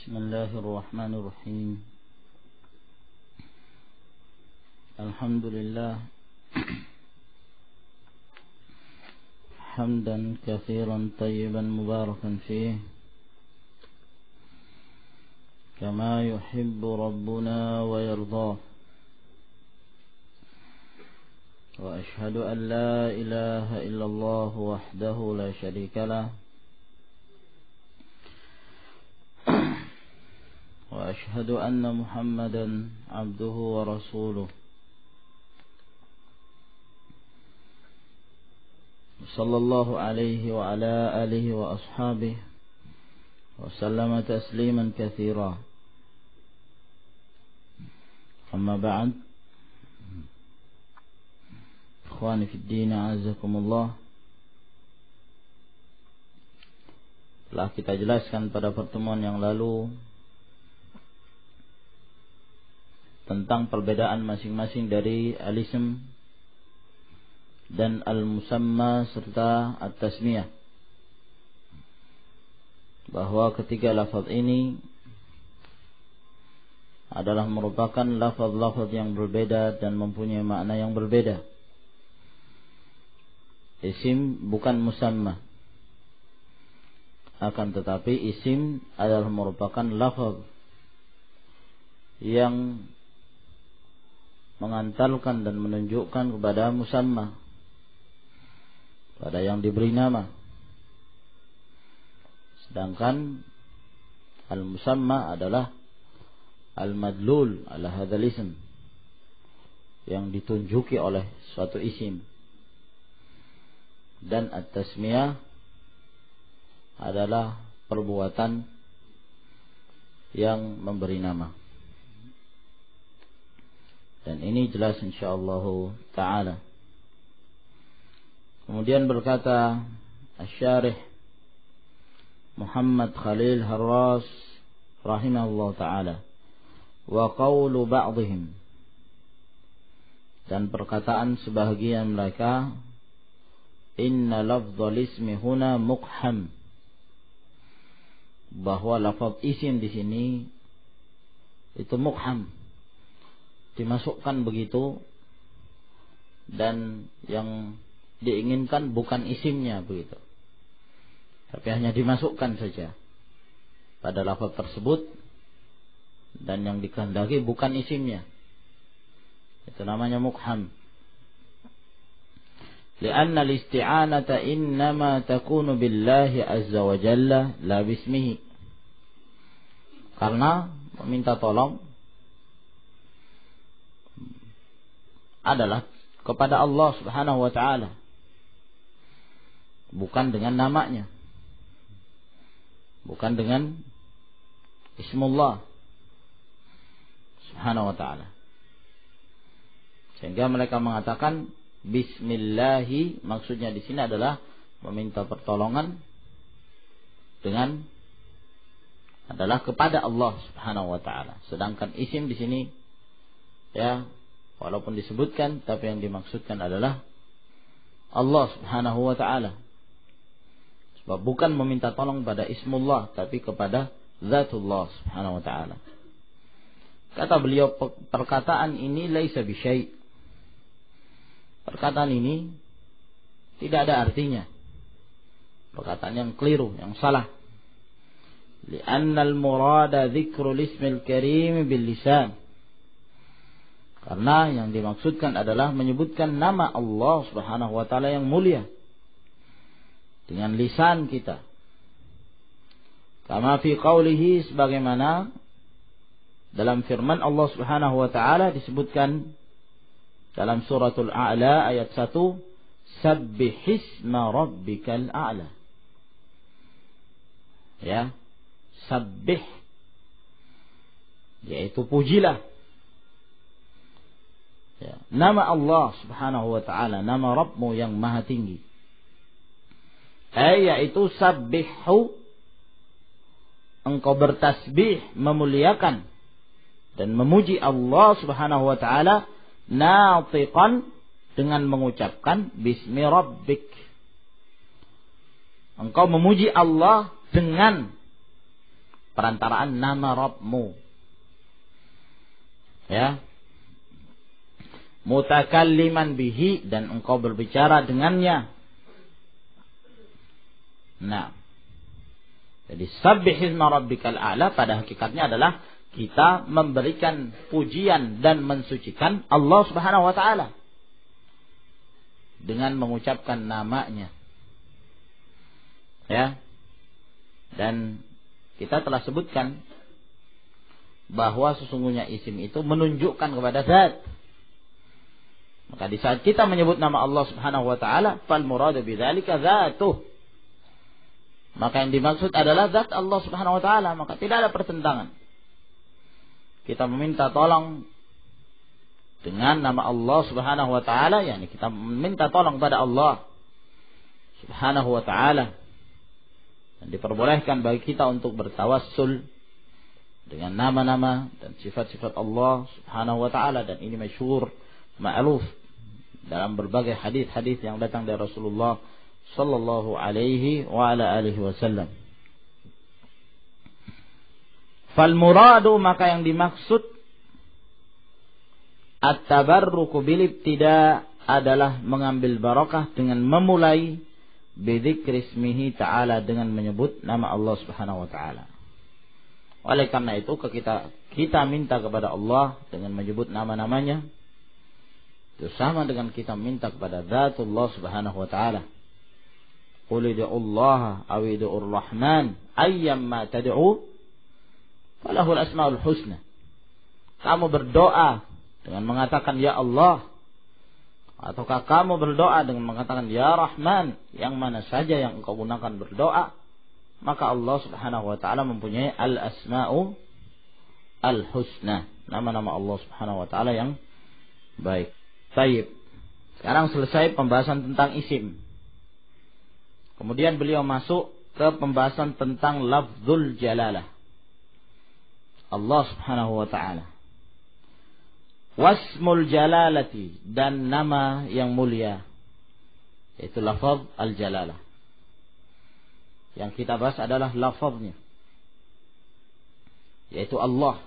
بسم الله الرحمن الرحيم. الحمد لله حمدا كثيرا طيبا مباركا فيه كما يحب ربنا ويرضاه، وأشهد أن لا إله إلا الله وحده لا شريك له، وأشهد أن محمدا عبده ورسوله، صلى الله عليه وعلى آله وأصحابه وسلم تسليما كثيرا. أما بعد، إخواني في الدين أعزكم الله. Telah kita jelaskan pada pertemuan yang lalu tentang perbedaan masing-masing dari al-ism dan al-musamma serta at-tasmiyah, bahwa ketiga lafaz ini adalah merupakan lafaz-lafaz yang berbeda dan mempunyai makna yang berbeda. Isim bukan musamma, akan tetapi isim adalah merupakan lafaz yang mengantalkan dan menunjukkan kepada musamma, pada yang diberi nama. Sedangkan al-musamma adalah al-madlul ala hadzal ism, yang ditunjuki oleh suatu isim. Dan at-tasmiyah adalah perbuatan yang memberi nama. Dan ini jelas insyaallah ta'ala. Kemudian berkata Asy-Syarih Muhammad Khalil Harras rahimahullah ta'ala, wa qawlu ba'dihim, dan perkataan sebahagian mereka, inna lafdzal ismi huna muqham, bahwa lafaz isim di sini itu muqham, dimasukkan begitu, dan yang diinginkan bukan isimnya begitu, tapi hanya dimasukkan saja pada lafaz tersebut, dan yang dikehendaki bukan isimnya. Itu namanya muqham. Lianna al-isti'anata innama takunu billahi azza wa jalla la bismihi, karena meminta tolong adalah kepada Allah Subhanahu wa ta'ala, bukan dengan namanya, bukan dengan ismullah Subhanahu wa ta'ala. Sehingga mereka mengatakan bismillahi, maksudnya di sini adalah meminta pertolongan dengan adalah kepada Allah Subhanahu wa ta'ala. Sedangkan isim di sini ya walaupun disebutkan, tapi yang dimaksudkan adalah Allah Subhanahu wa ta'ala. Sebab bukan meminta tolong pada ismullah, tapi kepada zatullah Subhanahu wa ta'ala. Kata beliau, perkataan ini laisa bisyai'. Perkataan ini tidak ada artinya. Perkataan yang keliru, yang salah. Li'anna al-murada dzikrul ismil karim bil lisan. Karena yang dimaksudkan adalah menyebutkan nama Allah Subhanahu wa ta'ala yang mulia dengan lisan kita. Kama fi qawlihi, sebagaimana dalam firman Allah Subhanahu wa ta'ala disebutkan dalam suratul A'la ayat 1, Sabbihisma rabbikal a'la. Ya, sabbih, yaitu pujilah ya, nama Allah Subhanahu wa ta'ala, nama Rabbmu yang maha tinggi. Yaitu sabbihu, engkau bertasbih, memuliakan dan memuji Allah Subhanahu wa ta'ala, natiqan, dengan mengucapkan bismi rabbik. Engkau memuji Allah dengan perantaraan nama Rabbmu. Ya. Mutakalliman bihi, dan engkau berbicara dengannya. Nah, jadi sabbihisma rabbikal a'la pada hakikatnya adalah kita memberikan pujian dan mensucikan Allah Subhanahu wa taala dengan mengucapkan namanya. Ya. Dan kita telah sebutkan bahwa sesungguhnya isim itu menunjukkan kepada zat. Maka di saat kita menyebut nama Allah Subhanahu wa taala, fal muradu bidzalika dzatuh. Maka yang dimaksud adalah zat Allah Subhanahu wa taala, maka tidak ada pertentangan. Kita meminta tolong dengan nama Allah Subhanahu wa taala, yakni kita meminta tolong pada Allah Subhanahu wa taala. Dan diperbolehkan bagi kita untuk bertawassul dengan nama-nama dan sifat-sifat Allah Subhanahu wa taala, dan ini masyhur, ma'ruf dalam berbagai hadis-hadis yang datang dari Rasulullah sallallahu alaihi wa ala alihi wasallam. Fal muradu, maka yang dimaksud at-tabarruku bil ibtida adalah mengambil barakah dengan memulai bidzikri ismihi ta'ala, dengan menyebut nama Allah Subhanahu wa taala. Oleh karena itu kita minta kepada Allah dengan menyebut nama-namanya, itu sama dengan kita minta kepada Zatullah Subhanahu wa taala. Qul ud'ullaha aw ud'ur rahman ayyamma tad'u falahul asmaul husna. Kamu berdoa dengan mengatakan ya Allah, ataukah kamu berdoa dengan mengatakan ya Rahman, yang mana saja yang engkau gunakan berdoa, maka Allah Subhanahu wa taala mempunyai al-asma'u al-husna, nama-nama Allah Subhanahu wa taala yang baik. Baik. Sekarang selesai pembahasan tentang isim. Kemudian beliau masuk ke pembahasan tentang lafzul jalalah Allah Subhanahu wa taala. Wasmul jalalati, dan nama yang mulia, yaitu lafaz al-jalalah. Yang kita bahas adalah lafaznya, yaitu Allah,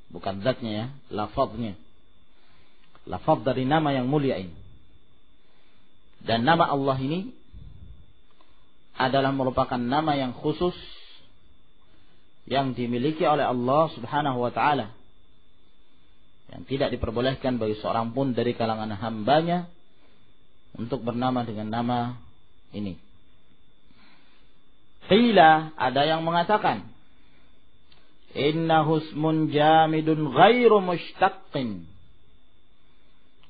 bukan zatnya ya, lafaznya. Lafaz dari nama yang mulia ini. Dan nama Allah ini adalah merupakan nama yang khusus yang dimiliki oleh Allah Subhanahu wa taala, yang tidak diperbolehkan bagi seorang pun dari kalangan hambanya untuk bernama dengan nama ini. Qila, ada yang mengatakan, innahu ismun jamidun ghairu mushtaqqin.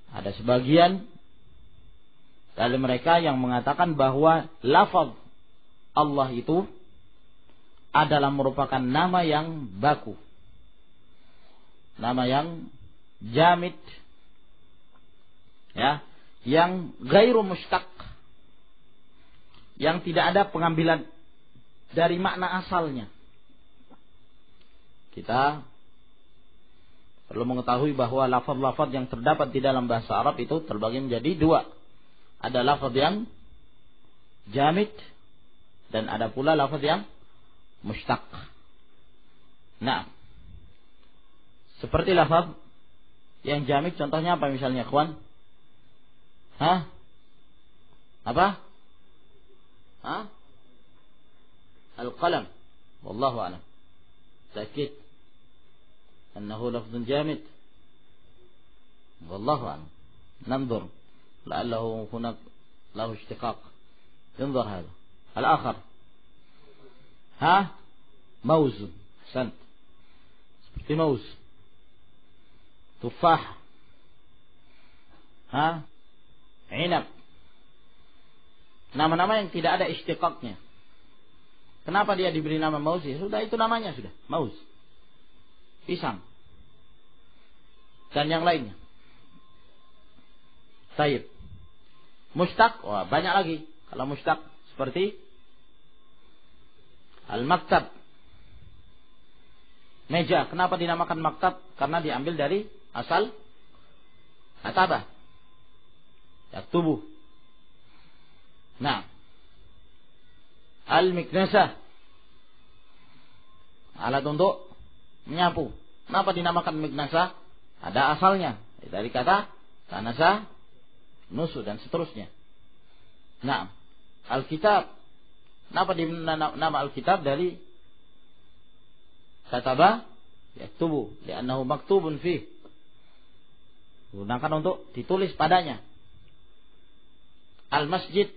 Ada sebagian dari mereka yang mengatakan bahwa lafaz Allah itu adalah merupakan nama yang baku, nama yang jamid, ya, yang ghairu mushtaq, yang tidak ada pengambilan dari makna asalnya. Kita perlu mengetahui bahwa lafaz-lafaz yang terdapat di dalam bahasa Arab itu terbagi menjadi dua. Ada lafaz yang jamid dan ada pula lafaz yang mushtaq. Nah, seperti lafaz yang jamid contohnya apa misalnya, ikhwan? Apa? Al-qalam. Wallahu a'lam. Sakit. أنه لفظ جامد والله أعلم. ننظر لعله هناك له اشتقاق، ينظر هذا. الآخر موز، أحسنت، seperti موز. تفاح، عنب. Nama-nama yang tidak ada istiqaqnya. Kenapa dia diberi nama mauz? Sudah, itu namanya sudah, mauz. Pisang dan yang lainnya. Taib. Mushtaq, wah banyak lagi. Kalau mushtaq seperti al-maktab, meja. Kenapa dinamakan maktab? Karena diambil dari asal katabah, yaktubu. Nah, al-miknasah, alat untuk menyapu. Kenapa dinamakan miknasa? Ada asalnya dari kata kanasa, nusu dan seterusnya. Nah, Alkitab. Kenapa nama Alkitab dari kataba yaktubu, li'annahu maktubun fi. Gunakan untuk ditulis padanya. Al-masjid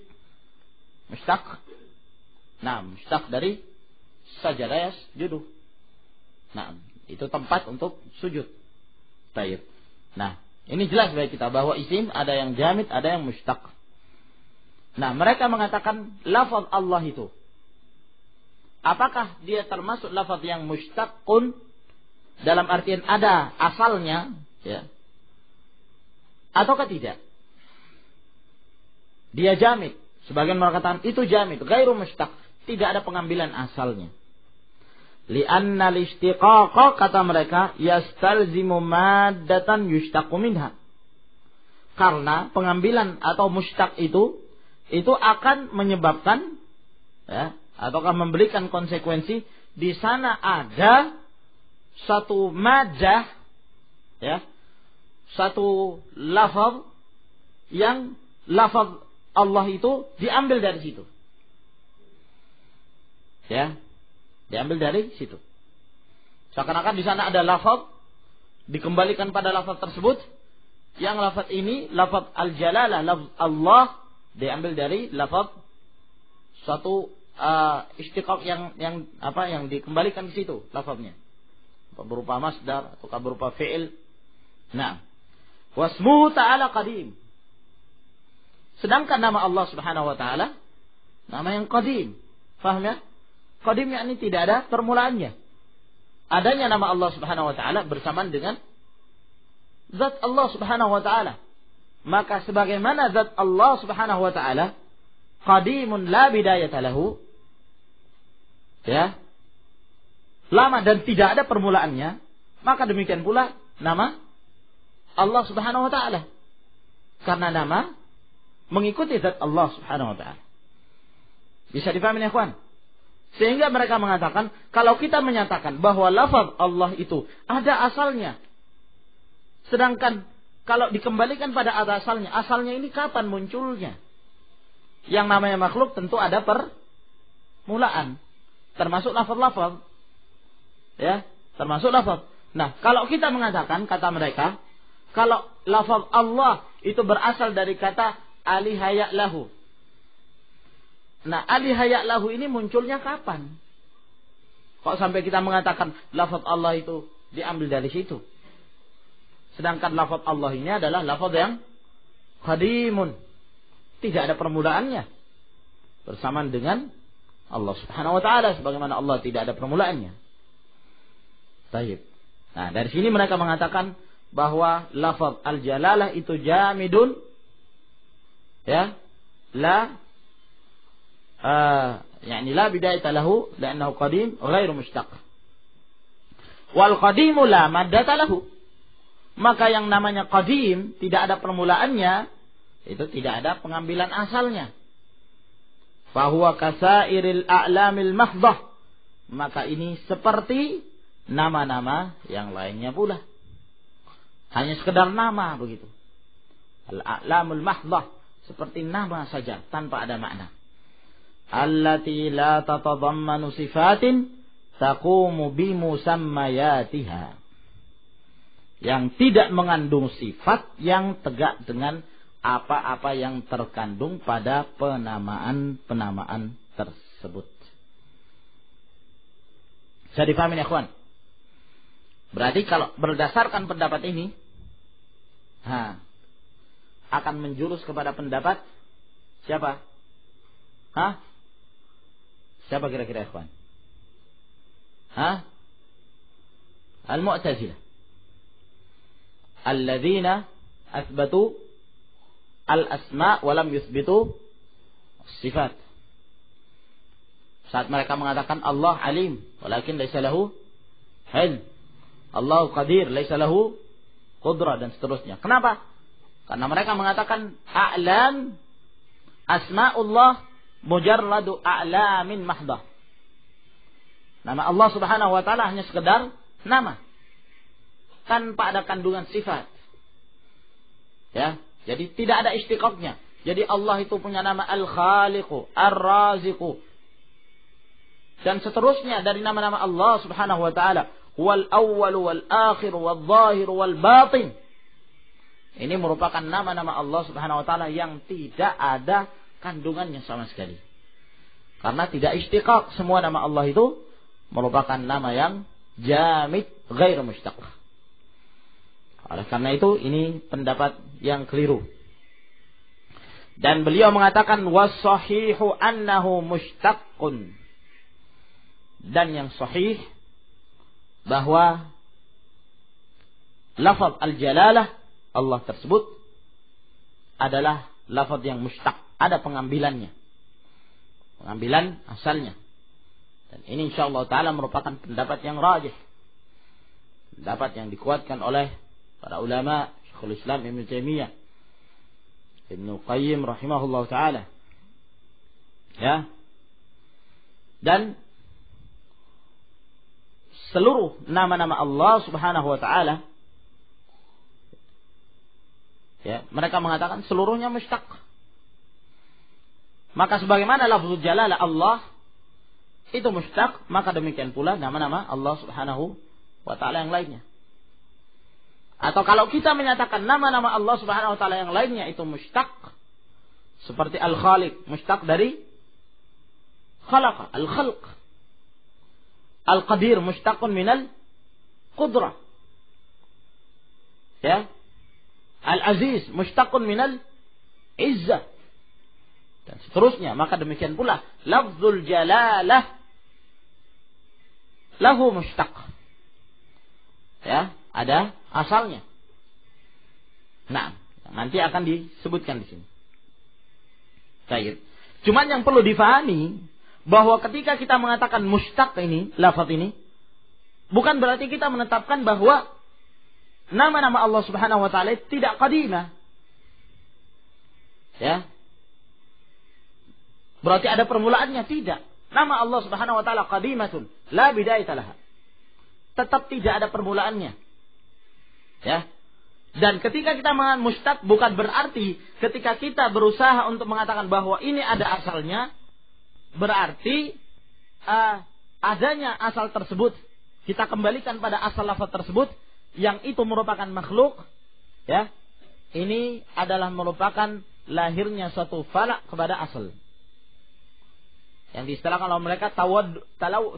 mustaq. Nah, mustaq dari sajada yasjudu. Nah, itu tempat untuk sujud. Baik. Nah, ini jelas bagi kita bahwa isim ada yang jamid, ada yang mustaq. Nah, mereka mengatakan lafaz Allah itu, apakah dia termasuk lafaz yang mustaqun dalam artian ada asalnya, ya, ataukah tidak? Dia jamid. Sebagian mengatakan itu jamid, ghairu mustaq, tidak ada pengambilan asalnya. Li'anna al-ishtiqaqa, kata mereka, yastalzimu maddatan yushtaqu minha. Karena pengambilan atau mustaq itu akan menyebabkan, ya, ataukah memberikan konsekuensi di sana ada satu maddah, ya, satu lafaz yang lafaz Allah itu diambil dari situ, ya, diambil dari situ. Seakan-akan di sana ada lafaz dikembalikan pada lafaz tersebut, yang lafaz ini lafaz al-jalalah, lafaz Allah diambil dari lafaz satu istiqaq yang dikembalikan ke situ lafaznya, berupa masdar atau berupa fi'il. Nah, wasmuhu ta'ala qadim. Sedangkan nama Allah Subhanahu wa taala nama yang qadim. Paham ya? Qadim yakni tidak ada permulaannya. Adanya nama Allah Subhanahu wa taala bersamaan dengan zat Allah Subhanahu wa taala. Maka sebagaimana zat Allah Subhanahu wa taala qadimun la bidayata lahu, ya, lama dan tidak ada permulaannya, maka demikian pula nama Allah Subhanahu wa taala. Karena nama mengikuti zat Allah Subhanahu wa taala. Bisa dipahami ya, ikhwan? Sehingga mereka mengatakan kalau kita menyatakan bahwa lafaz Allah itu ada asalnya, sedangkan kalau dikembalikan pada asalnya ini kapan munculnya? Yang namanya makhluk tentu ada permulaan, termasuk lafaz-lafaz, ya, termasuk lafaz. Nah, kalau kita mengatakan, kata mereka, kalau lafaz Allah itu berasal dari kata alihaya lahu. Nah, alihaya lahu ini munculnya kapan? Kok sampai kita mengatakan lafaz Allah itu diambil dari situ? Sedangkan lafaz Allah ini adalah lafaz yang qadimun, tidak ada permulaannya, bersamaan dengan Allah Subhanahu wa taala, sebagaimana Allah tidak ada permulaannya. Baik. Nah, dari sini mereka mengatakan bahwa lafaz al-jalalah itu jamidun, ya, la yani la bidayata lahu li'annahu qadim ghairu mushtaq. Wal qadimu la maddata lahu. Maka yang namanya qadim tidak ada permulaannya, itu tidak ada pengambilan asalnya. Fahuwa kasairil a'lamil mahdhah. Maka ini seperti nama-nama yang lainnya pula. Hanya sekedar nama begitu. Al-a'lamul mahdhah, seperti nama saja tanpa ada makna. Allati la tatadammanu sifatin taqumu bi musammayatiha. Yang tidak mengandung sifat yang tegak dengan apa-apa yang terkandung pada penamaan-penamaan tersebut. Bisa dipahami ya, ikhwan? Berarti kalau berdasarkan pendapat ini, akan menjurus kepada pendapat siapa? Siapa kira-kira, ikhwan? Al-Mu'tazilah. Alladzina athbatu al-asma' wa lam yuthbitu sifat. Saat mereka mengatakan Allah alim walakin laisa lahu ilm, Allah qadir laisa lahu qudrah, dan seterusnya. Kenapa? Karena mereka mengatakan a'lam, asma'ullah mujarradu a'lamin mahdah. Nama Allah Subhanahu wa taala hanya sekedar nama, tanpa ada kandungan sifat. Ya, jadi tidak ada istiqaqnya. Jadi Allah itu punya nama Al-Khaliqu, Ar-Raziqu, dan seterusnya dari nama-nama Allah Subhanahu wa taala. Wal awwal wal akhir wal zahir wal batin. Ini merupakan nama-nama Allah Subhanahu wa taala yang tidak ada kandungannya sama sekali. Karena tidak istiqaq, semua nama Allah itu merupakan nama yang jamid ghair mushtaq. Oleh karena itu ini pendapat yang keliru. Dan beliau mengatakan was-sahihu annahu mushtaqun. Dan yang sahih bahwa lafaz al-jalalah Allah tersebut adalah lafaz yang mushtaq, ada pengambilannya. Pengambilan asalnya. Dan ini insyaallah taala merupakan pendapat yang rajih. Pendapat yang dikuatkan oleh para ulama, Syekhul Islam Ibnu Taimiyah, Ibnu Qayyim rahimahullah taala. Ya. Dan seluruh nama-nama Allah Subhanahu wa taala, ya, mereka mengatakan seluruhnya mushtaq. Maka sebagaimana lafzul jalalah Allah itu mushtaq, maka demikian pula nama-nama Allah Subhanahu wa taala yang lainnya. Atau kalau kita menyatakan nama-nama Allah Subhanahu wa taala yang lainnya itu mushtaq, seperti Al-Khaliq, mushtaq dari khalaqa, al-khalq. Al-Qadir mushtaqun minal qudrah. Ya. Al-Aziz mushtaqun minal izzah. Dan seterusnya. Maka demikian pula lafzul jalalah lahu mushtaq. Ya, ada asalnya. Nah, nanti akan disebutkan di sini. Baik. Cuman yang perlu difahami bahwa ketika kita mengatakan mushtaq ini, lafaz ini, bukan berarti kita menetapkan bahwa nama-nama Allah Subhanahu wa taala tidak qadimah. Ya. Berarti ada permulaannya, tidak. Nama Allah Subhanahu wa taala qadimatun, la bidayata laha. Tetap tidak ada permulaannya. Ya. Dan ketika kita mengatakan mushtaq bukan berarti ketika kita berusaha untuk mengatakan bahwa ini ada asalnya, berarti adanya asal tersebut kita kembalikan pada asal lafaz tersebut yang itu merupakan makhluk, ya. Ini adalah merupakan lahirnya suatu fala' kepada asal. Yang diistilahkan oleh mereka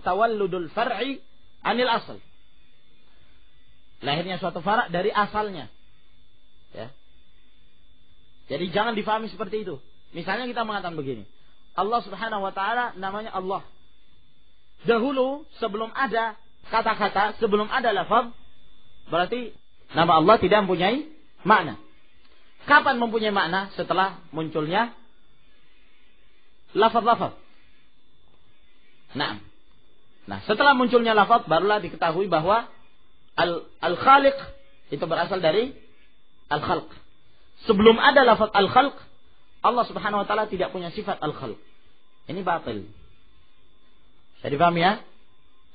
tawalludul far'i anil asal. Lahirnya suatu fala' dari asalnya. Ya. Jadi jangan difahami seperti itu. Misalnya kita mengatakan begini, Allah Subhanahu wa taala namanya Allah. Dahulu sebelum ada kata-kata, sebelum ada lafaz, berarti nama Allah tidak mempunyai makna. Kapan mempunyai makna? Setelah munculnya lafaz-lafaz. Nah, setelah munculnya lafaz barulah diketahui bahwa al-khaliq itu berasal dari al-khalq. Sebelum ada lafaz al-khalq, Allah Subhanahu wa taala tidak punya sifat al-khalq. Ini batil. Bisa dipahami ya?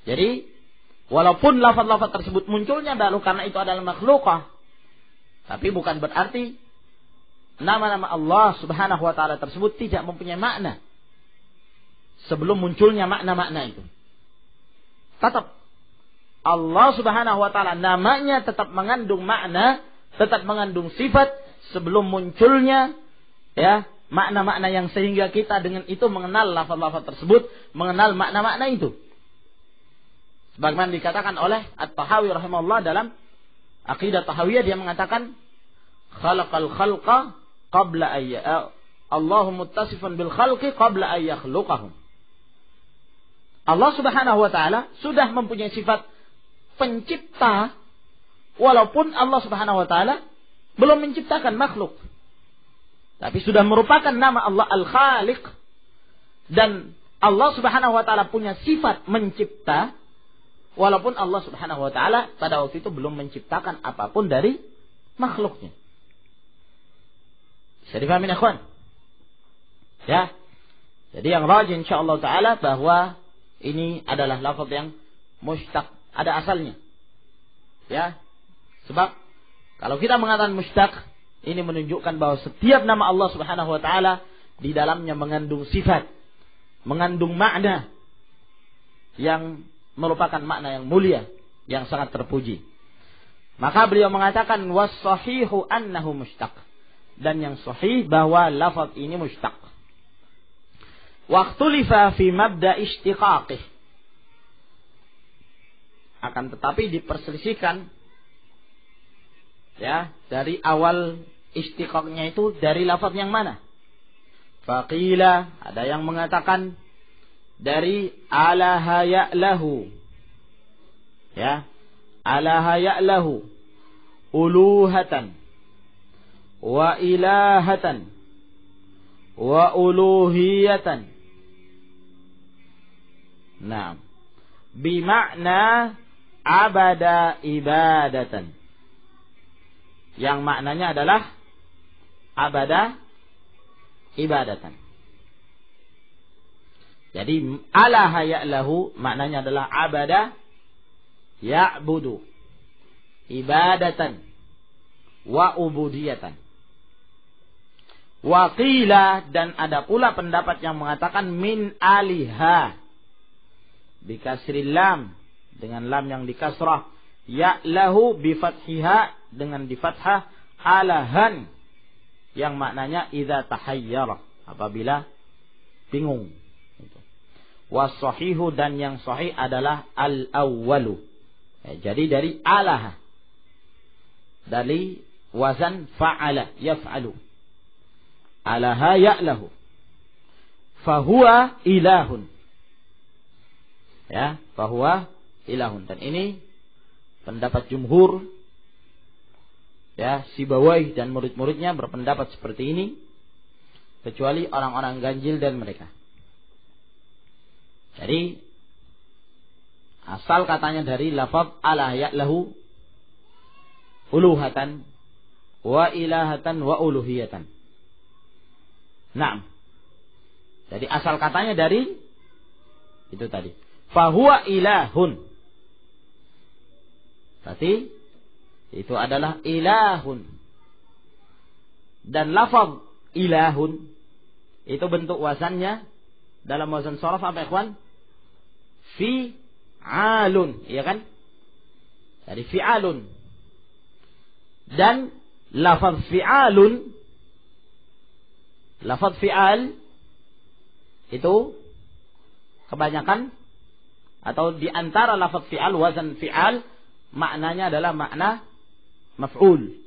Jadi, walaupun lafaz-lafaz tersebut munculnya baru karena itu adalah makhlukah, tapi bukan berarti nama-nama Allah Subhanahu wa taala tersebut tidak mempunyai makna sebelum munculnya makna-makna itu. Tetap Allah Subhanahu wa taala namanya tetap mengandung makna, tetap mengandung sifat sebelum munculnya, ya, makna-makna yang sehingga kita dengan itu mengenal lafaz-lafaz tersebut, mengenal makna-makna itu. Sebagaimana dikatakan oleh At-Tahawi rahimahullah dalam Aqidah Tahawiyah, dia mengatakan khalaqal khalqa qabla ayya Allahu muttasifan bil khalqi qabla ay yakhluqahum. Allah Subhanahu wa taala sudah mempunyai sifat pencipta walaupun Allah Subhanahu wa taala belum menciptakan makhluk. Tapi sudah merupakan nama Allah Al-Khaliq, dan Allah Subhanahu wa taala punya sifat mencipta walaupun Allah Subhanahu wa taala pada waktu itu belum menciptakan apapun dari makhluknya. Bisa dipahami ikhwan? Ya. Jadi yang rajih insyaallah taala bahwa ini adalah lafaz yang mushtaq, ada asalnya. Ya. Sebab kalau kita mengatakan mushtaq, ini menunjukkan bahwa setiap nama Allah Subhanahu wa taala di dalamnya mengandung sifat, mengandung makna yang merupakan makna yang mulia, yang sangat terpuji. Maka beliau mengatakan was-sahihu annahu mushtaq. Dan yang sahih bahwa lafaz ini mushtaq. Waqtulifa fi mabda ishtiqaqih. Akan tetapi diperselisihkan ya dari awal ishtiqaqnya itu dari lafaz yang mana? Faqila, ada yang mengatakan dari alaha ya'lahu. Ya, alaha ya'lahu uluhatan wa ilahatan wa uluhiyatan. Nah, bimakna abada ibadatan. Yang maknanya adalah abada ibadatan. Jadi alaha ya'lahu maknanya adalah abada ya'budu ibadatan wa ubudiyatan. Waqila, dan ada pula pendapat yang mengatakan min aliha bikasril lam, dengan lam yang dikasrah, ya'lahu bifathiha, dengan difathah, alahan, yang maknanya idza tahayyara, apabila bingung. Was-sahihu, dan yang sahih adalah al-awwalu. Jadi dari alaha, dari wazan fa'ala yaf'alu, alaha ya'lahu, fahuwa ilahun. Ya, fahuwa ilahun. Dan ini pendapat jumhur, ya, Sibawayh dan murid-muridnya berpendapat seperti ini, kecuali orang-orang ganjil dan mereka. Jadi asal katanya dari lafaz ala ya'lahu uluhatan wa ilahatan wa uluhiyatan. Nah, jadi asal katanya dari itu tadi. Fahuwa ilahun. Berarti itu adalah ilahun. Dan lafaz ilahun itu bentuk wazannya dalam wazan sharaf apa ikhwan? Fi'alun, iya kan? Jadi fi'alun. Dan lafaz fi'alun, lafaz fi'al itu kebanyakan atau di antara lafaz fi'al, wazan fi'al, maknanya adalah makna maf'ul.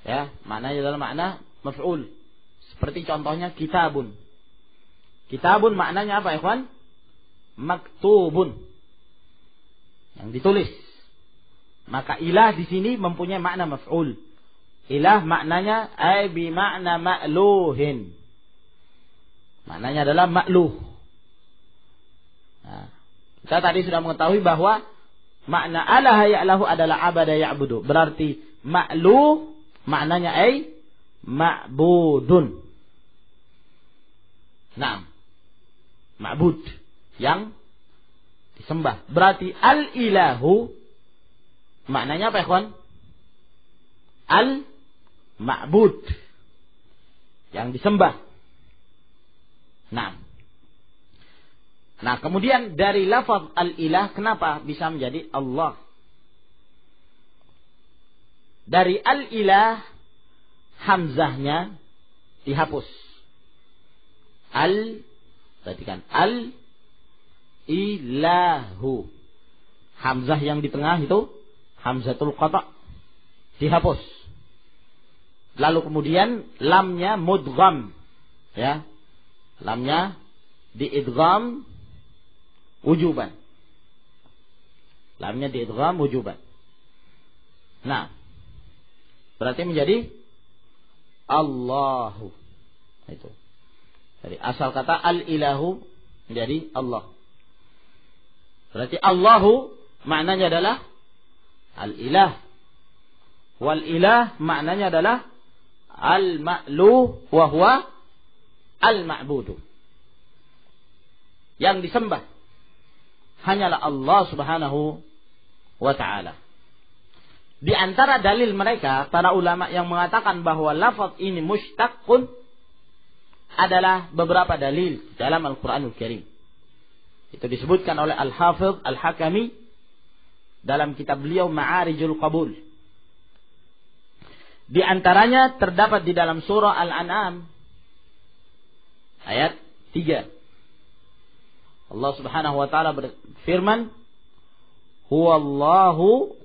Ya, maknanya adalah makna maf'ul. Seperti contohnya kitabun. Kitabun maknanya apa, ikhwan? Maktubun. Yang ditulis. Maka ilah di sini mempunyai makna maf'ul. Ilah maknanya ay bi makna ma'luhin. Maknanya adalah ma'luh. Nah, kita tadi sudah mengetahui bahwa makna alaha ya'lahu adalah abada ya'budu. Berarti ma'luh maknanya ay ma'budun. Nah, ma'bud yang disembah. Berarti al-ilahu maknanya apa, ikhwan? Al-ma'bud yang disembah. Nah, kemudian dari lafaz al-ilah kenapa bisa menjadi Allah? Dari al-ilah hamzahnya dihapus. Perhatikan, al-ilahu. Hamzah yang di tengah itu hamzatul qata' dihapus. Lalu kemudian lamnya mudgham, ya. Lamnya diidgham wujuban. Lamnya diidgham wujuban. Nah, berarti menjadi Allahu. Itu. Jadi asal kata al-ilahu menjadi Allah. Berarti Allahu maknanya adalah al-ilah. Wal ilah maknanya adalah al-ma'luh wa huwa al-ma'budu. yang disembah hanyalah Allah Subhanahu wa ta'ala. Di antara dalil mereka, para ulama yang mengatakan bahwa lafaz ini mushtaqun adalah beberapa dalil dalam Al-Quranul Karim. Itu disebutkan oleh Al-Hafidh Al-Hakami dalam kitab beliau Ma'arijul Qabul. Di antaranya terdapat di dalam surah Al-An'am ayat 3. Allah Subhanahu wa ta'ala berfirman, Huwallahu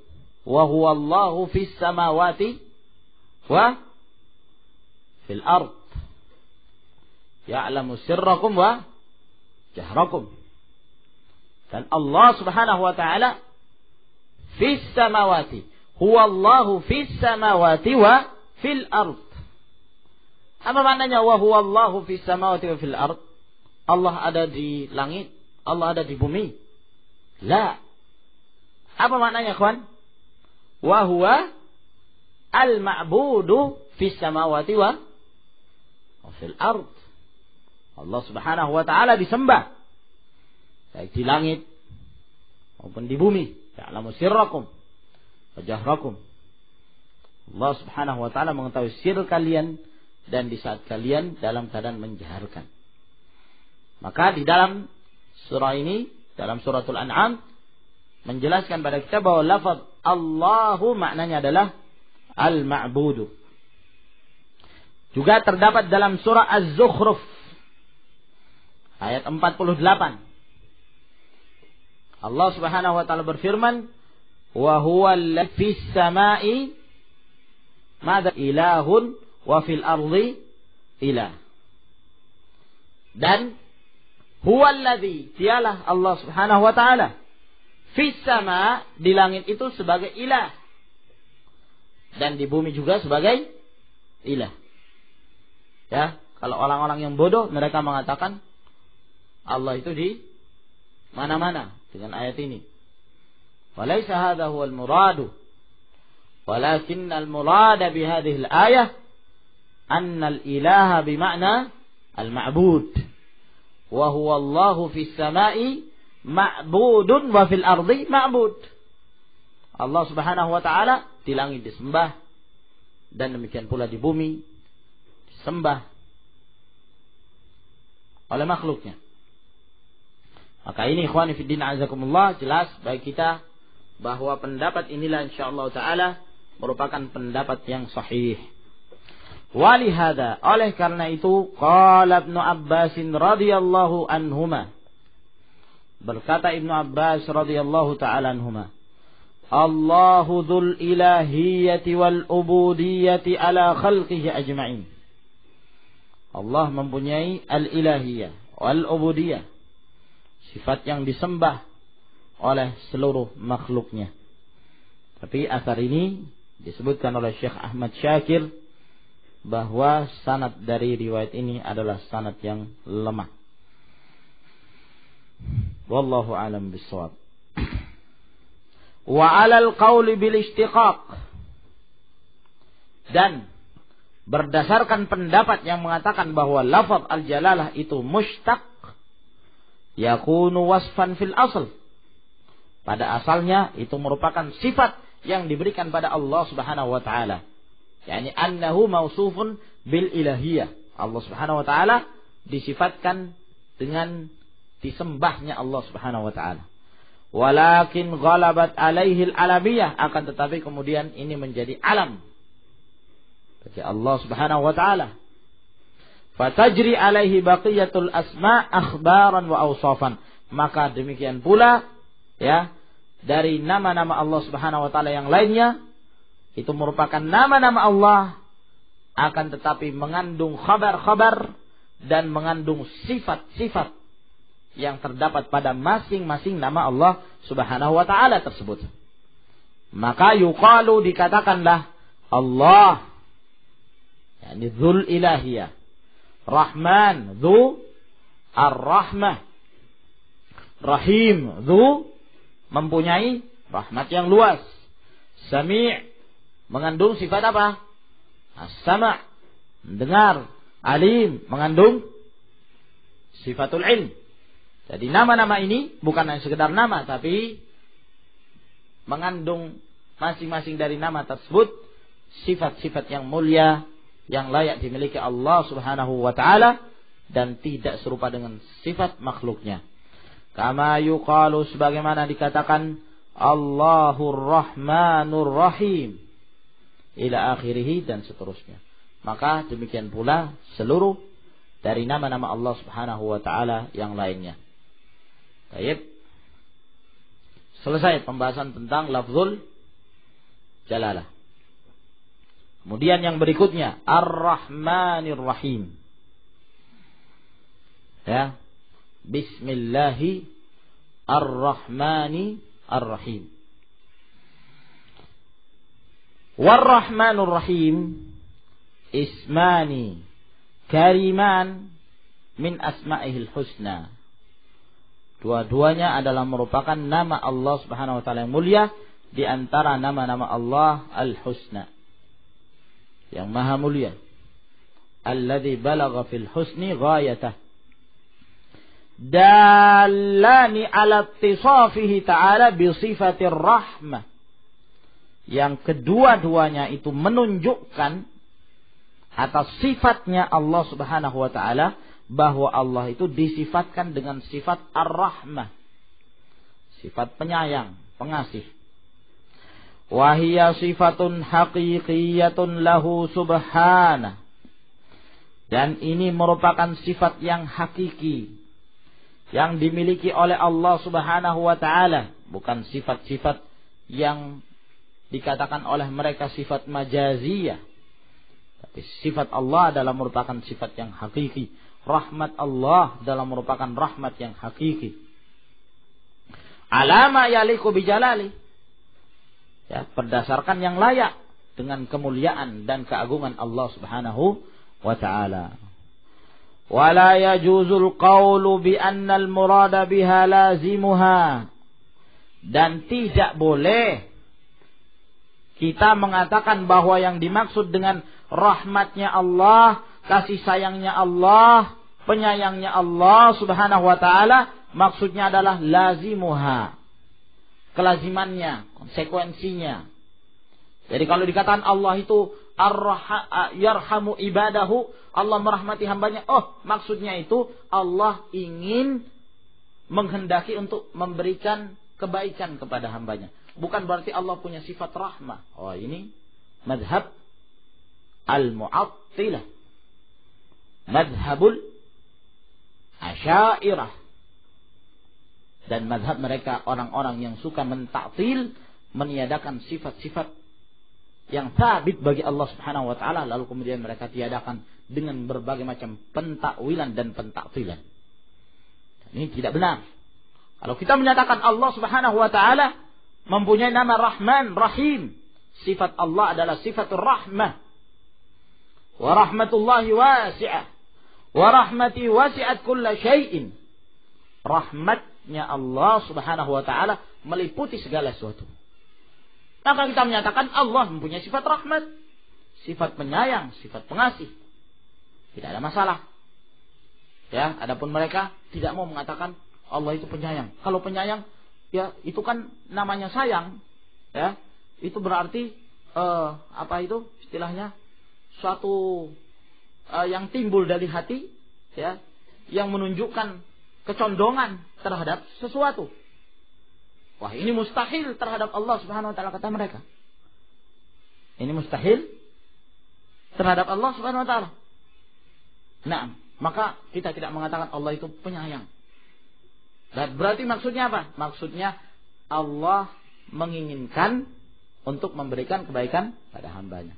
wa huwallahu fis samawati wa fil ard. Ya'lamu sirrakum wa jahrakum. Dan Allah Subhanahu wa ta'ala fis samawati. Huwallahu fis samawati wa fil ard. Apa maknanya wa huwallahu fis samawati wa fil ard? Allah ada di langit, Allah ada di bumi. La. Apa maknanya, kawan? Wa huwa al-ma'budu fis samawati wa fil ard. Allah Subhanahu wa ta'ala disembah baik di langit maupun di bumi. Ya'lamu sirrakum wa jahrakum. Allah Subhanahu wa ta'ala mengetahui sir kalian dan di saat kalian dalam keadaan menjaharkan. Maka di dalam surah ini, dalam suratul An'am, menjelaskan pada kita bahwa lafaz Allahu maknanya adalah al-ma'budu. Juga terdapat dalam surah Az-Zukhruf ayat 48. Allah Subhanahu wa ta'ala berfirman, wa huwa fis sama'i madza ilahun wa fil ardi ilah. Dan huwa alladzi, dialah Allah Subhanahu wa ta'ala, fis sama, di langit itu sebagai ilah, dan di bumi juga sebagai ilah. Ya, kalau orang-orang yang bodoh mereka mengatakan Allah itu di mana-mana dengan ayat ini. Walaysa hadha huwal muradu, walakin al-murada bi hadhihi al-ayah anna al-ilaha bima'na al-ma'bud. Wa huwa Allahu fis sama'i ma'budun wa fil ardi ma'bud. Allah Subhanahu wa ta'ala di langit disembah, dan demikian pula di bumi disembah oleh makhluknya. Maka ini ikhwani fiddin azakumullah, jelas bagi kita bahwa pendapat inilah insyaallah ta'ala merupakan pendapat yang sahih. Walihada, oleh karena itu, qala Ibnu Abbas radhiyallahu anhuma, berkata Ibnu Abbas radhiyallahu ta'ala anhuma, Allahu dzul ilahiyyati wal ubudiyyati ala khalqihi ajma'in. Allah mempunyai al-ilahiyah wal ubudiyyah, sifat yang disembah oleh seluruh makhluknya. Tapi asar ini disebutkan oleh Syekh Ahmad Syakir bahwa sanad dari riwayat ini adalah sanad yang lemah. Wallahu a'lam bissawab. Wa 'alal qawli bil ishtiqaq, dan berdasarkan pendapat yang mengatakan bahwa lafaz al-jalalah itu mushtaq, yakunu wasfan fil asl, pada asalnya itu merupakan sifat yang diberikan pada Allah Subhanahu wa ta'ala. Yani annahu mausufun bil ilahiyah. Allah Subhanahu wa ta'ala disifatkan dengan disembahnya Allah Subhanahu wa ta'ala. Walakin ghalabat alaihi al-alamiyah, akan tetapi kemudian ini menjadi alam bagi Allah Subhanahu wa ta'ala. Fatajri alaihi baqiyatul asma' akhbaran wa awsafan. Maka demikian pula, ya, dari nama-nama Allah Subhanahu wa ta'ala yang lainnya, itu merupakan nama-nama Allah, akan tetapi mengandung khabar-khabar dan mengandung sifat-sifat yang terdapat pada masing-masing nama Allah Subhanahu wa ta'ala tersebut. Maka yuqalu, dikatakanlah Allah, yani dzul ilahiyah, Rahman dzu ar-rahmah, Rahim dzu mempunyai rahmat yang luas, Sami' mengandung sifat apa? As-sama', mendengar, Alim mengandung sifatul ilm. Jadi nama-nama ini bukan hanya sekedar nama, tapi mengandung masing-masing dari nama tersebut sifat-sifat yang mulia yang layak dimiliki Allah Subhanahu wa taala dan tidak serupa dengan sifat makhluknya. Kama yuqalu, sebagaimana dikatakan Allahur Rahmanur Rahim ila akhirih dan seterusnya. Maka demikian pula seluruh dari nama-nama Allah Subhanahu wa taala yang lainnya. Baik. Selesai pembahasan tentang lafzul jalalah. Kemudian yang berikutnya Ar-Rahmanir Rahim. Ya. Bismillahi Ar-Rahmani Ar-Rahim. War-Rahmanur Rahim ismani kariman min asma'ihil husna. Dua-duanya adalah merupakan nama Allah Subhanahu wa taala yang mulia di antara nama-nama Allah Al-Husna, yang maha mulia. Alladzi balagha fil husni ghayatah. Dallani ala ittisafihi ta'ala bi sifatir rahmah. Yang kedua-duanya itu menunjukkan atas sifatnya Allah Subhanahu wa taala, bahwa Allah itu disifatkan dengan sifat ar-rahmah, sifat penyayang, pengasih. Wa hiya sifatun haqiqiyatun lahu subhanahu. Dan ini merupakan sifat yang hakiki yang dimiliki oleh Allah Subhanahu wa taala, bukan sifat-sifat yang dikatakan oleh mereka sifat majaziyah. Tapi sifat Allah adalah merupakan sifat yang hakiki. Rahmat Allah dalam merupakan rahmat yang hakiki. Alama yaliku bijalali. Ya, berdasarkan yang layak dengan kemuliaan dan keagungan Allah Subhanahu wa taala. Wala yajuzul qawlu bi anna al-murada biha lazimuha. Dan tidak boleh kita mengatakan bahwa yang dimaksud dengan rahmatnya Allah, kasih sayangnya Allah, penyayangnya Allah Subhanahu wa taala, maksudnya adalah lazimuha, kelazimannya, konsekuensinya. Jadi kalau dikatakan Allah itu yarhamu ibadahu, Allah merahmati hambanya, oh maksudnya itu Allah ingin menghendaki untuk memberikan kebaikan kepada hambanya. Bukan berarti Allah punya sifat rahmah. Oh, ini madhab al-mu'attilah, madhabul Asy'ariyah, dan madhab mereka orang-orang yang suka mentaktil, meniadakan sifat-sifat yang sabit bagi Allah Subhanahu wa taala, lalu kemudian mereka tiadakan dengan berbagai macam pentakwilan dan pentaktilan. Ini tidak benar. Kalau kita menyatakan Allah Subhanahu wa taala mempunyai nama Rahman, Rahim, sifat Allah adalah sifatur rahmah. Wa rahmatullahi wasi'ah. Wa rahmati wasi'at kulla syai'in. Rahmatnya Allah Subhanahu wa taala meliputi segala sesuatu. Maka kita menyatakan Allah mempunyai sifat rahmat, sifat penyayang, sifat pengasih. Tidak ada masalah. Ya, adapun mereka tidak mau mengatakan Allah itu penyayang. Kalau penyayang, ya itu kan namanya sayang. Ya, itu berarti apa itu istilahnya? Suatu yang timbul dari hati, ya, yang menunjukkan kecondongan terhadap sesuatu. Wah, ini mustahil terhadap Allah Subhanahu wa taala, kata mereka. Ini mustahil terhadap Allah Subhanahu wa taala. Nah, maka kita tidak mengatakan Allah itu penyayang. Dan berarti maksudnya apa? Maksudnya Allah menginginkan untuk memberikan kebaikan pada hambanya.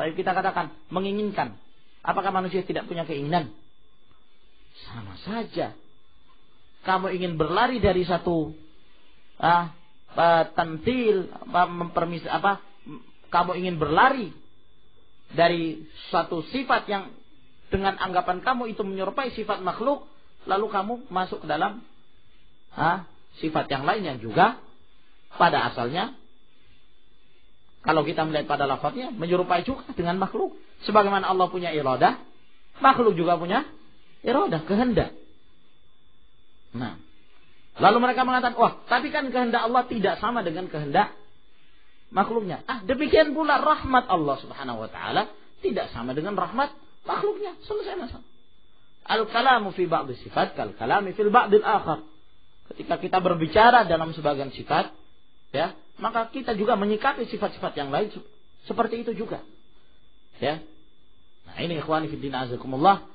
Tapi kita katakan menginginkan. Apakah manusia tidak punya keinginan? Sama saja. Kamu ingin berlari dari satu tantil, kamu ingin berlari dari satu sifat yang dengan anggapan kamu itu menyerupai sifat makhluk, lalu kamu masuk ke dalam sifat yang lain yang juga pada asalnya, kalau kita melihat pada lafadznya, menyerupai juga dengan makhluk. Sebagaimana Allah punya iradah, makhluk juga punya iradah, kehendak. Nah, Lalu mereka mengatakan, wah, tapi kan kehendak Allah tidak sama dengan kehendak makhluknya. Demikian pula rahmat Allah Subhanahu wa taala tidak sama dengan rahmat makhluknya. Selesai masalah. Al-kalamu fi ba'd sifat kal kalami fil ba'd al-akhar. Ketika kita berbicara dalam sebagian sifat, ya, maka kita juga menyikapi sifat-sifat yang lain seperti itu juga. Ya. Nah, ini ikhwani fi din azakumullah.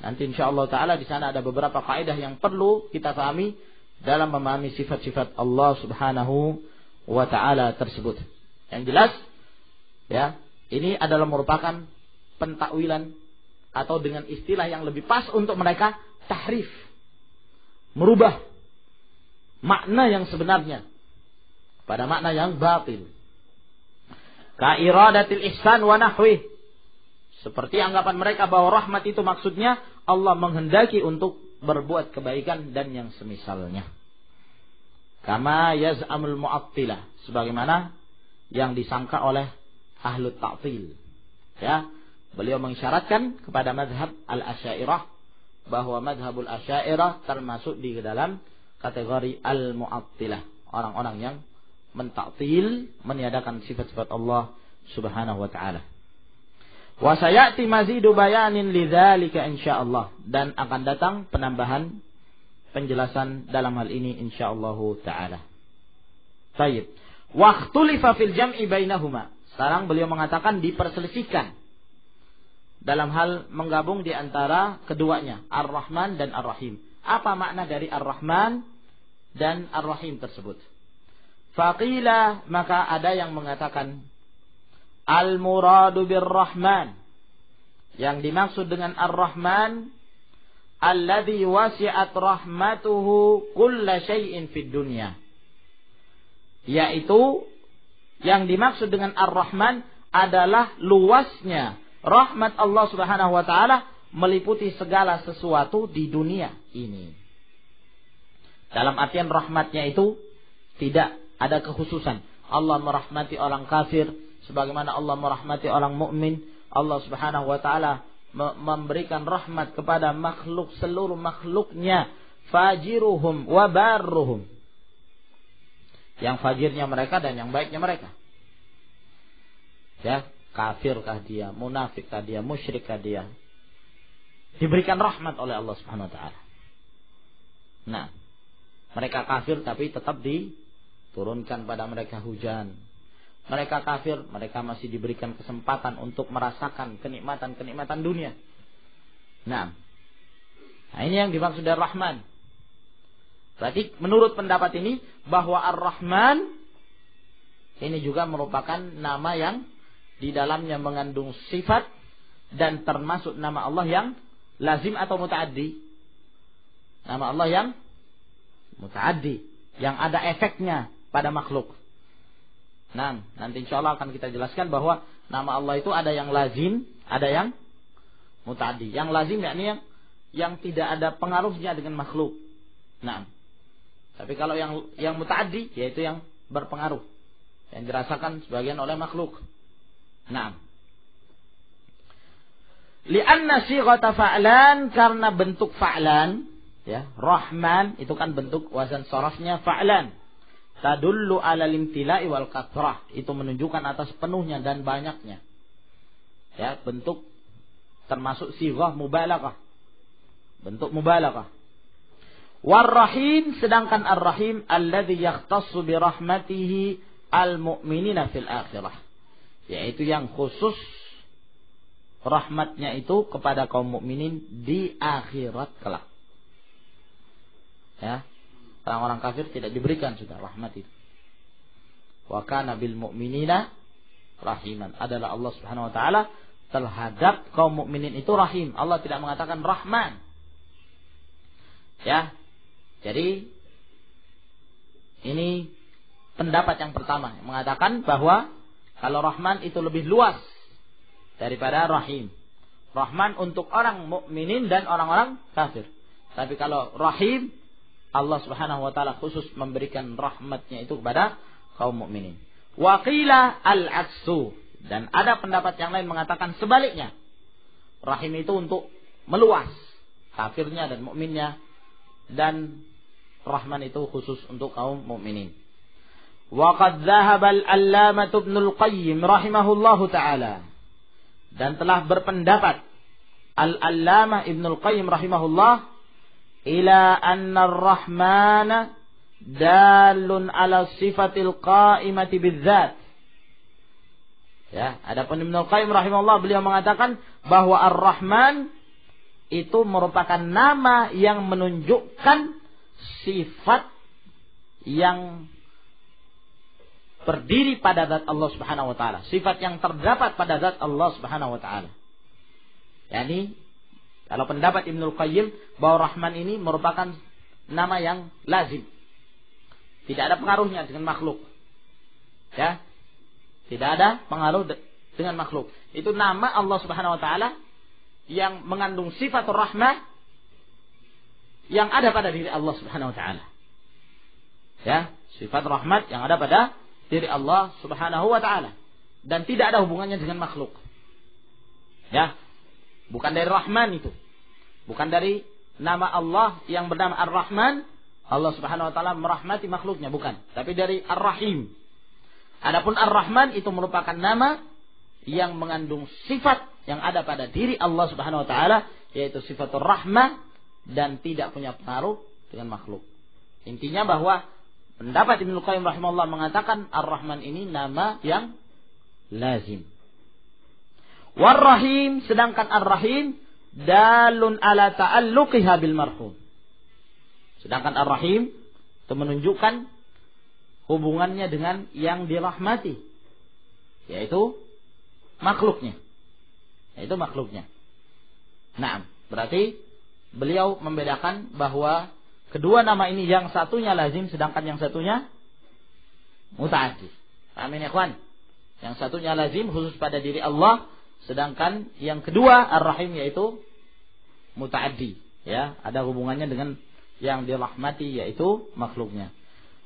Nanti insyaallah taala di sana ada beberapa kaidah yang perlu kita pahami dalam memahami sifat-sifat Allah Subhanahu wa taala tersebut. Yang jelas, ya, ini adalah merupakan pentakwilan atau dengan istilah yang lebih pas untuk mereka, tahrif. Merubah makna yang sebenarnya pada makna yang batil. Ka iradatil ihsan wa nahwih. Seperti anggapan mereka bahwa rahmat itu maksudnya Allah menghendaki untuk berbuat kebaikan dan yang semisalnya. Kama yaz'amul mu'attilah, sebagaimana yang disangka oleh ahlu ta'til. Ya, beliau mengisyaratkan kepada mazhab al-Asy'ariyah bahwa mazhabul Asy'ariyah termasuk di dalam kategori al-mu'attilah, orang-orang yang mentaktil, meniadakan sifat-sifat Allah Subhanahu wa taala. Wa sayati mazidu bayanin lidzalika insyaallah, dan akan datang penambahan penjelasan dalam hal ini insyaallah taala. Baik. Waqtulifa fil jam'i bainahuma. Sekarang beliau mengatakan diperselisihkan dalam hal menggabung di antara keduanya, Ar-Rahman dan Ar-Rahim. Apa makna dari Ar-Rahman dan Ar-Rahim tersebut? Faqila, maka ada yang mengatakan Al-muradu bir-Rahman, yang dimaksud dengan Ar-Rahman alladzi wasi'at rahmatuhu kulla syai'in fid dunya, yaitu yang dimaksud dengan Ar-Rahman adalah luasnya rahmat Allah Subhanahu wa taala meliputi segala sesuatu di dunia ini. Dalam artian rahmatnya itu tidak ada kekhususan. Allah merahmati orang kafir sebagaimana Allah merahmati orang mukmin. Allah Subhanahu wa taala memberikan rahmat kepada makhluk, seluruh makhluknya, fajiruhum wa barruhum. Yang fajirnya mereka dan yang baiknya mereka. Ya, kafirkah dia, munafikkah dia, musyrikkah dia, diberikan rahmat oleh Allah Subhanahu wa taala. Nah, mereka kafir tapi tetap diturunkan pada mereka hujan. Mereka kafir, mereka masih diberikan kesempatan untuk merasakan kenikmatan-kenikmatan dunia. Nah, ini yang dimaksud dari Rahman. Berarti menurut pendapat ini bahwa Ar-Rahman ini juga merupakan nama yang di dalamnya mengandung sifat dan termasuk nama Allah yang lazim atau muta'addi. Nama Allah yang muta'addi, yang ada efeknya pada makhluk. Nah, nanti insyaallah akan kita jelaskan bahwa nama Allah itu ada yang lazim, ada yang muta'addi. Yang lazim yakni yang tidak ada pengaruhnya dengan makhluk. Nah, tapi kalau yang muta'addi yaitu yang berpengaruh, yang dirasakan sebagian oleh makhluk. Nah, li'anna sighata fa'lan, karena bentuk fa'lan, ya, Rahman itu kan bentuk wazan sarafnya fa'lan. Tadullu 'ala limtila'i wal kathrah, itu menunjukkan atas penuhnya dan banyaknya. Ya, bentuk termasuk sighah mubalaghah. Bentuk mubalaghah. War-Rahim, sedangkan Ar-Rahim alladzi yakhtassu bi rahmatihi al-mu'minina fil akhirah, yaitu yang khusus rahmatnya itu kepada kaum mukminin di akhirat kelak. Ya, orang-orang kafir tidak diberikan sudah rahmat itu. Wa kana bil mu'minina rahiman, adalah Allah Subhanahu wa taala terhadap kaum mukminin itu rahim. Allah tidak mengatakan Rahman. Ya. Jadi ini pendapat yang pertama yang mengatakan bahwa kalau Rahman itu lebih luas daripada Rahim. Rahman untuk orang mukminin dan orang-orang kafir. Tapi kalau Rahim, Allah Subhanahu wa taala khusus memberikan rahmatnya itu kepada kaum mukminin. Wa qila al-aksu, dan ada pendapat yang lain mengatakan sebaliknya. Rahim itu untuk meluas kafirnya dan mukminnya, dan Rahman itu khusus untuk kaum mukminin. Wa qad dhahaba al-allamah Ibnul Qayyim rahimahullahu taala, dan telah berpendapat al-allamah Ibnul Qayyim rahimahullah ila anna ar-Rahman dalun ala sifatil qa'imati bidzat. Ya, adapun Ibnul Qayyim rahimahullah, beliau mengatakan bahwa Ar-Rahman itu merupakan nama yang menunjukkan sifat yang berdiri pada zat Allah Subhanahu wa taala, sifat yang terdapat pada zat Allah Subhanahu wa taala. Yani kalau pendapat Ibnul Qayyim bahwa Rahman ini merupakan nama yang lazim, tidak ada pengaruhnya dengan makhluk. Ya, tidak ada pengaruh dengan makhluk. Itu nama Allah Subhanahu wa taala yang mengandung sifatul rahmah yang ada pada diri Allah Subhanahu wa taala. Ya, sifat rahmat yang ada pada diri Allah Subhanahu wa taala dan tidak ada hubungannya dengan makhluk. Ya, bukan dari Rahman itu. Bukan dari nama Allah yang bernama Ar-Rahman, Allah Subhanahu wa taala merahmati makhluknya, bukan, tapi dari Ar-Rahim. Adapun Ar-Rahman itu merupakan nama yang mengandung sifat yang ada pada diri Allah Subhanahu wa taala, yaitu sifatul rahmah, dan tidak punya pengaruh dengan makhluk. Intinya bahwa pendapat Ibnu Qayyim rahimahullah mengatakan Ar-Rahman ini nama yang lazim. War-Rahim, sedangkan Ar-Rahim dalun ala ta'alluqiha bil marhum. Sedangkan Ar-Rahim itu menunjukkan hubungannya dengan yang dirahmati, yaitu makhluknya. Nah, berarti beliau membedakan bahwa kedua nama ini yang satunya lazim sedangkan yang satunya muta'addi. Amin ya ikhwan. Yang satunya lazim khusus pada diri Allah, sedangkan yang kedua Ar-Rahim yaitu muta'addi. Ya, ada hubungannya dengan yang dirahmati yaitu makhluknya.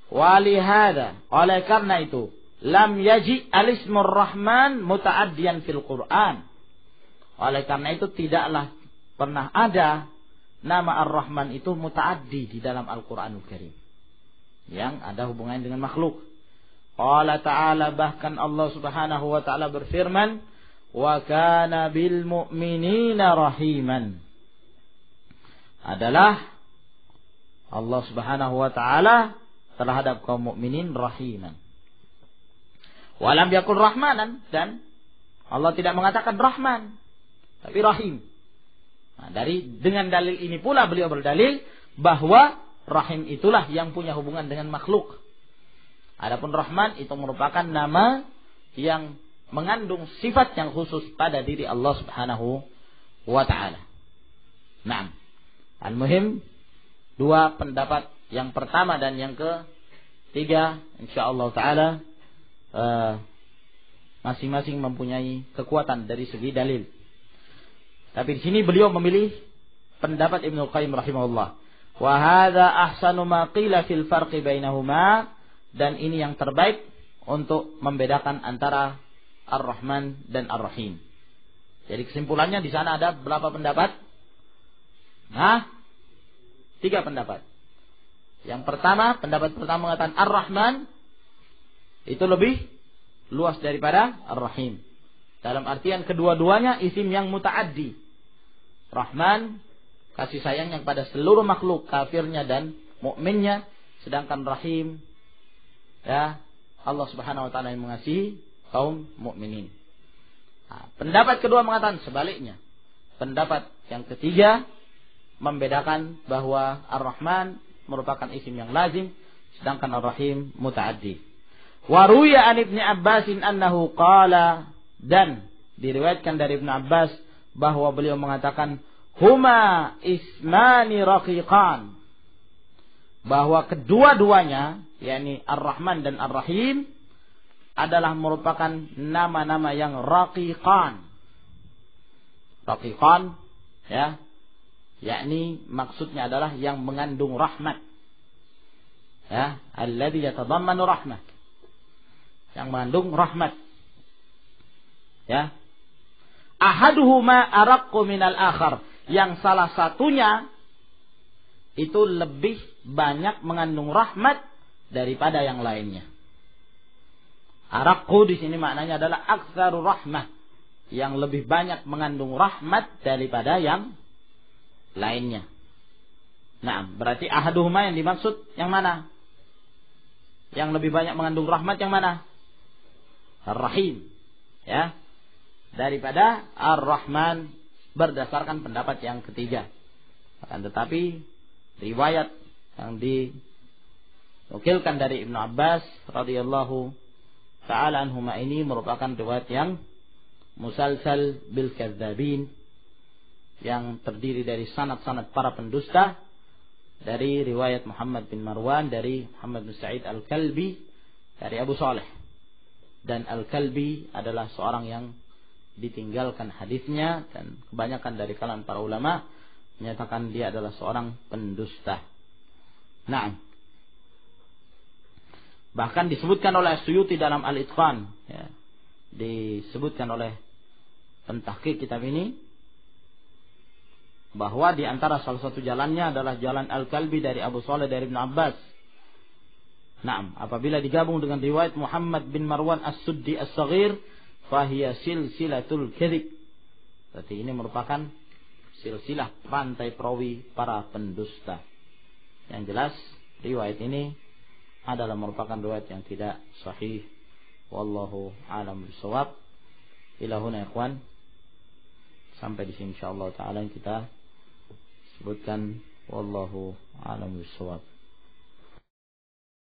Walihada, oleh karena itu, lam yaji al-ismur Rahman muta'addiyan fil Quran. Oleh karena itu tidaklah pernah ada nama Ar-Rahman itu muta'addi di dalam Al-Quranul Karim yang ada hubungannya dengan makhluk. Qala ta'ala, bahkan Allah Subhanahu wa ta'ala berfirman, wa kana bil mu'minina rahiman. Adalah Allah Subhanahu wa ta'ala terhadap kaum mukminin rahiman. Walam yakul rahmanan, dan Allah tidak mengatakan Rahman, tapi Rahim. Nah, dengan dalil ini pula beliau berdalil bahwa Rahim itulah yang punya hubungan dengan makhluk. Adapun Rahman itu merupakan nama yang mengandung sifat yang khusus pada diri Allah Subhanahu wa ta'ala. Nah, al-muhim, dua pendapat yang pertama dan yang ketiga insyaallah ta'ala masing-masing mempunyai kekuatan dari segi dalil. Tapi di sini beliau memilih pendapat Ibnu Qayyim rahimahullah. Wa hadza ahsanu ma qila fil farqi bainahuma, dan ini yang terbaik untuk membedakan antara Ar-Rahman dan Ar-Rahim. Jadi kesimpulannya di sana ada berapa pendapat? Nah, 3 pendapat. Yang pertama, pendapat pertama mengatakan Ar-Rahman itu lebih luas daripada Ar-Rahim. Dalam artian kedua-duanya isim yang muta'addi. Rahman, kasih sayangnya kepada seluruh makhluk, kafirnya dan mukminnya, sedangkan Rahim, ya, Allah Subhanahu wa taala yang mengasihi kaum mukminin. Nah, pendapat kedua mengatakan sebaliknya. Pendapat yang ketiga membedakan bahwa Ar-Rahman merupakan isim yang lazim, sedangkan Ar-Rahim muta'addi. Wa ruya an Ibnu Abbas annahu qala, dan diriwayatkan dari Ibnu Abbas bahwa beliau mengatakan huma ismani raqiqan, bahwa kedua-duanya, yakni Ar-Rahman dan Ar-Rahim, adalah merupakan nama-nama yang raqiqan. Raqiqan, ya, yakni maksudnya adalah yang mengandung rahmat. Ya, alladzi yatadammanu rahmat, yang mengandung rahmat. Ya. Ahaduhuma araqqu minal akhar, yang salah satunya itu lebih banyak mengandung rahmat daripada yang lainnya. Araqqu di sini maknanya adalah aktsaru rahmah, yang lebih banyak mengandung rahmat daripada yang lainnya. Nah, berarti ahaduhuma yang dimaksud yang mana? Yang lebih banyak mengandung rahmat yang mana? Ar-Rahim, ya. Daripada Ar-Rahman berdasarkan pendapat yang ketiga. Akan tetapi riwayat yang dinukilkan dari Ibnu Abbas radhiyallahu ta'ala anhuma ini merupakan riwayat yang musalsal bil kadzabin, yang terdiri dari sanad-sanad para pendusta, dari riwayat Muhammad bin Marwan dari Muhammad bin Sa'id Al-Kalbi dari Abu Saleh. Dan Al-Kalbi adalah seorang yang ditinggalkan hadisnya, dan kebanyakan dari kalangan para ulama menyatakan dia adalah seorang pendusta. Nah, bahkan disebutkan oleh Suyuti dalam Al-Itqan, ya, disebutkan oleh pentahqiq kitab ini bahwa di antara salah satu jalannya adalah jalan Al-Kalbi dari Abu Saleh dari Ibn Abbas. Naam, apabila digabung dengan riwayat Muhammad bin Marwan As-Suddi As-Saghir, fahiya silsilatul kadhib. Berarti ini merupakan silsilah rantai perawi para pendusta. Yang jelas riwayat ini adalah merupakan riwayat yang tidak sahih. Wallahu a'lam bishawab. Ila huna ikhwan, sampai di sini insyaallah taala yang kita sebutkan. Wallahu a'lam bishawab.